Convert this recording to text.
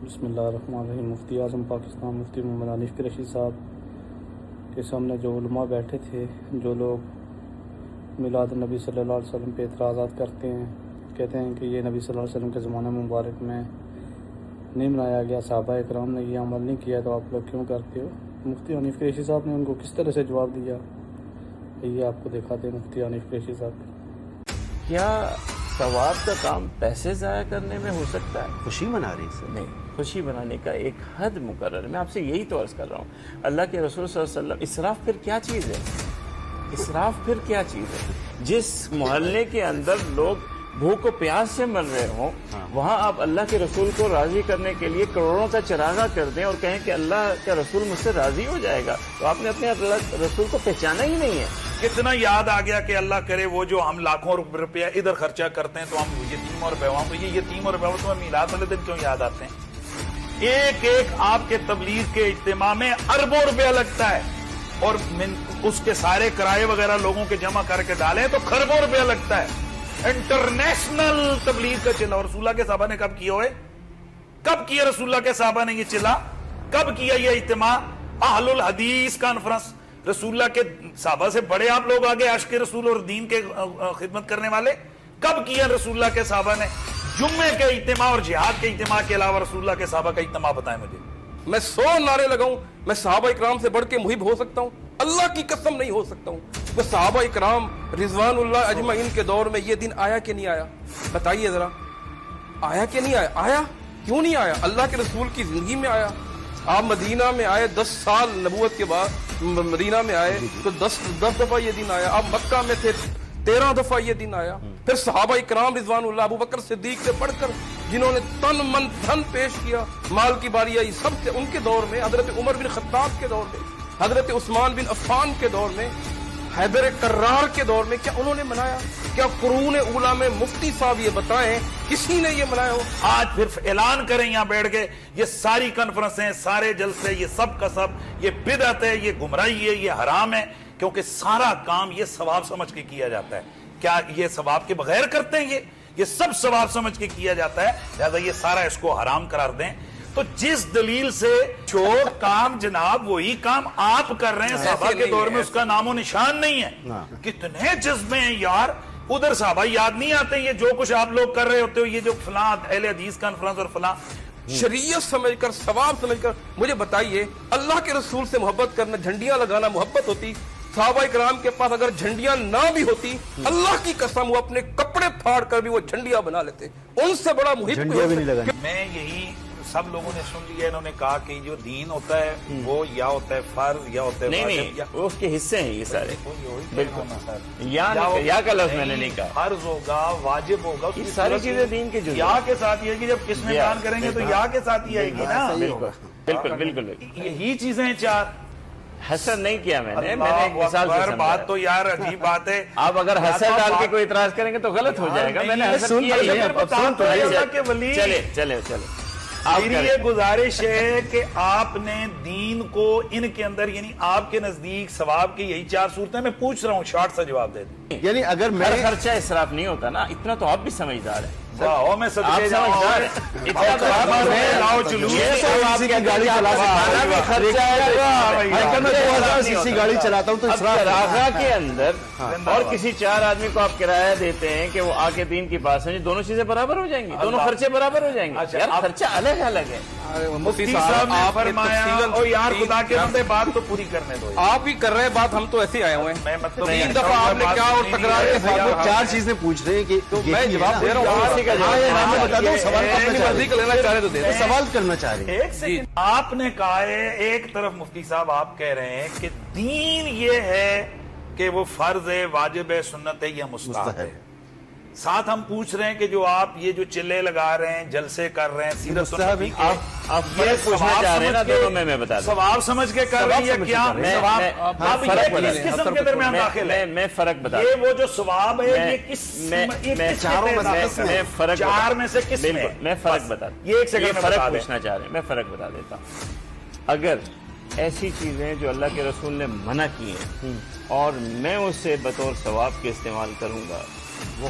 بسم اللہ الرحمن الرحیم۔ مفتی اعظم پاکستان مفتی محمد حنیف قریشی صاحب کے سامنے جو علماء بیٹھے تھے، جو لوگ میلاد النبی صلی اللہ علیہ وسلم پہ اعتراضات کرتے ہیں، کہتے ہیں کہ یہ نبی صلی اللہ علیہ وسلم کے زمانہ مبارک میں نہیں منایا گیا، صحابہ اکرام نے یہ عمل نہیں کیا، تو آپ لوگ کیوں کرتے ہو؟ مفتی حنیف قریشی صاحب نے ان کو کس طرح سے جواب دیا، یہ آپ کو دکھاتے ہیں مفتی حنیف قریشی صاحب۔ کیا ثواب کا کام پیسے ضائع کرنے میں ہو سکتا ہے؟ خوشی منا رہی سر؟ نہیں، خوشی منانے کا ایک حد مقرر ہے۔ میں آپ سے یہی تو عرض کر رہا ہوں، اللہ کے رسول صلی اللہ علیہ وسلم، اسراف پھر کیا چیز ہے؟ اسراف پھر کیا چیز ہے؟ جس محلے کے اندر لوگ بھوک و پیاس سے مر رہے ہوں، وہاں آپ اللہ کے رسول کو راضی کرنے کے لیے کروڑوں کا چراغا کر دیں اور کہیں کہ اللہ کا رسول مجھ سے راضی ہو جائے گا، تو آپ نے اپنے اللہ رسول کو پہچانا ہی نہیں ہے۔ کتنا یاد آ گیا کہ اللہ کرے وہ جو ہم لاکھوں روپیہ ادھر خرچہ کرتے ہیں تو ہم یتیم اور بیواؤں کو، یہ یتیم اور بیواؤں تمہیں میلاد والے دن کیوں یاد آتے ہیں؟ ایک ایک آپ کے تبلیغ کے اجتماع میں اربوں روپیہ لگتا ہے، اور اس کے سارے کرائے وغیرہ لوگوں کے جمع کر کے ڈالیں تو خربوں روپیہ لگتا ہے۔ انٹرنیشنل تبلیغ کا چلا، اور رسول اللہ کے صحابہ نے کب کیا ہوئے؟ کب کیا رسول اللہ کے صحابہ نے یہ چلا؟ کب کیا یہ اجتماع؟ اہل الحدیث کانفرنس، رسول اللہ کے صحابہ سے بڑے آپ لوگ آگے عشق رسول اور دین کے خدمت کرنے والے، کب کیا رسول اللہ کے صحابہ نے؟ جمعے کے اجتماع اور جہاد کے اجتماع کے علاوہ رسول اللہ کے صحابہ کا اجتماع بتائیں مجھے۔ میں 100 نعرے لگاؤں، میں صحابہ اکرام سے بڑھ کے محب ہو سکتا ہوں؟ اللہ کی قسم نہیں ہو سکتا ہوں۔ وہ صحابہ اکرام رضوان اللہ اجمعین کے دور میں یہ دن آیا کہ نہیں آیا؟ بتائیے ذرا، آیا کہ نہیں آیا؟ آیا کیوں نہیں آیا؟ اللہ کے رسول کی زندگی میں آیا۔ آپ مدینہ میں آئے 10 سال نبوت کے بعد مدینہ میں آئے تو 10 دفعہ یہ دن آیا۔ آپ مکہ میں تھے 13 دفعہ یہ دن آیا۔ پھر صحابہ اکرام رضوان اللہ، ابو بکر صدیق سے بڑھ کر جنہوں نے تن من دھن پیش کیا، مال کی باری آئی سب سے، ان کے دور میں، حضرت عمر بن خطاب کے دور میں، حضرت عثمان بن عفان کے دور میں، حیدر کرار کے دور میں، کیا انہوں نے منایا؟ کیا قرون اولیٰ میں مفتی صاحب یہ بتائیں کسی نے یہ منایا ہو؟ آج پھر اعلان کریں یہاں بیٹھ کے، یہ ساری کنفرنسیں، سارے جلسے، یہ سب کا سب یہ بدعت ہے، یہ گمراہی ہے، یہ حرام ہے، کیونکہ سارا کام یہ ثواب سمجھ کے کیا جاتا ہے۔ کیا یہ ثواب کے بغیر کرتے ہیں؟ یہ سب ثواب سمجھ کے کیا جاتا ہے، لہذا یہ سارا اس کو حرام قرار دیں۔ تو جس دلیل سے جو کام جناب وہی کام آپ کر رہے ہیں، صحابہ کے دور میں اس کا نام و نشان نہیں ہے۔ کتنے جذبے ہیں یار، ادھر صحابہ یاد نہیں آتے، یہ جو کچھ آپ لوگ کر رہے ہوتے ہو، یہ جو فلاں اہل حدیث کانفرنس اور فلاں شریعت سمجھ کر، ثواب سمجھ کر، مجھے بتائیے اللہ کے رسول سے محبت کرنا، جھنڈیاں لگانا محبت ہوتی؟ صحابہ اکرام کے پاس اگر جھنڈیاں نہ بھی ہوتی، اللہ کی قسم وہ اپنے کپڑے پھاڑ کر بھی وہ جھنڈیاں بنا لیتے، ان سے بڑا محب کوئی ہو سکتا؟ میں یہی سب لوگوں نے سن لیا، انہوں نے کہا کہ جو دین ہوتا ہے وہ یا ہوتا ہے فرض یا ہوتا ہے نہیں، وہ اس کے حصے ہیں یہ سارے، بالکل۔ یا کا لفظ میں نے نہیں کہا، فرض ہوگا، واجب ہوگا، یہ ساری چیزیں دین کے جزء یا کے ساتھ یہ ہے کہ جب قسمیں بیان کریں گے تو یا کے ساتھ ہی آئے گی نا۔ بالکل بالکل، یہی چیزیں چار۔ حسد نہیں کیا میں نے ایک مثال سے بات تو یار عجیب بات ہے، آپ اگر حسد ڈال کے کوئی اعتراض کریں گے تو غلط ہو جائے گا۔ میں نے حسد کیا ہی ہے۔ چلے میری یہ گزارش ہے کہ آپ نے دین کو ان کے اندر، یعنی آپ کے نزدیک ثواب کی یہی 4 صورتیں، میں پوچھ رہا ہوں، شارٹ سا جواب دے دیں۔ یعنی اگر میں خرچہ اسراف نہیں ہوتا نا، اتنا تو آپ بھی سمجھدار ہیں۔ میں صدقے جاؤں، اتنا تو آپ لاؤ چلو، گاڑی چلا گاڑی چلاتا ہوں تو چراغا کے اندر اور کسی 4 آدمی کو آپ کرایہ دیتے ہیں کہ وہ آ کے دین کے پاس ہیں، دونوں چیزیں برابر ہو جائیں گی، دونوں خرچے برابر ہو جائیں گے۔ یار خرچہ الگ الگ ہے۔ مفتی صاحب نے فرمایا، اور یار خدا کے بندے بات تو پوری کرنے دو۔ آپ ہی کر رہے ہیں بات، ہم تو ایسے آئے ہوئے ہیں۔ میں مطلب 3 دفعہ آپ نے کیا اور تکرار کے ساتھ 4 چیزیں پوچھ رہے ہیں کہ میں جواب دے رہا ہوں۔ بتا دو سوال لینا چاہ رہے تو دے دیں۔ سوال کرنا چاہ رہے ہیں۔ ایک سیکنڈ، آپ نے کہا ہے ایک طرف مفتی صاحب آپ کہہ رہے ہیں کہ دین یہ ہے کہ وہ فرض ہے، واجب ہے، سنت ہے یا مستحب ہے، ساتھ ہم پوچھ رہے ہیں کہ جو آپ یہ جو چلے لگا رہے ہیں، جلسے کر رہے ہیں، سیرت و نبی کے، آپ فرق پوچھنا چاہ رہے ہیں نا، دونوں میں بتا دیں ثواب سمجھ کے کر رہی ہے کیا؟ اب یہ کس قسم کے درمیان داخل ہے؟ میں فرق بتا یہ وہ جو ثواب ہے یہ کس چاروں میں فرق 4 میں سے کس میں؟ میں فرق بتا دوں، یہ ایک سیکنڈ فرق پوچھنا چاہ رہے ہیں، میں فرق بتا دیتا ہوں۔ اگر ایسی چیزیں جو اللہ کے رسول نے منع کی ہیں اور میں اسے بطور ثواب کے استعمال کروں گا، وہ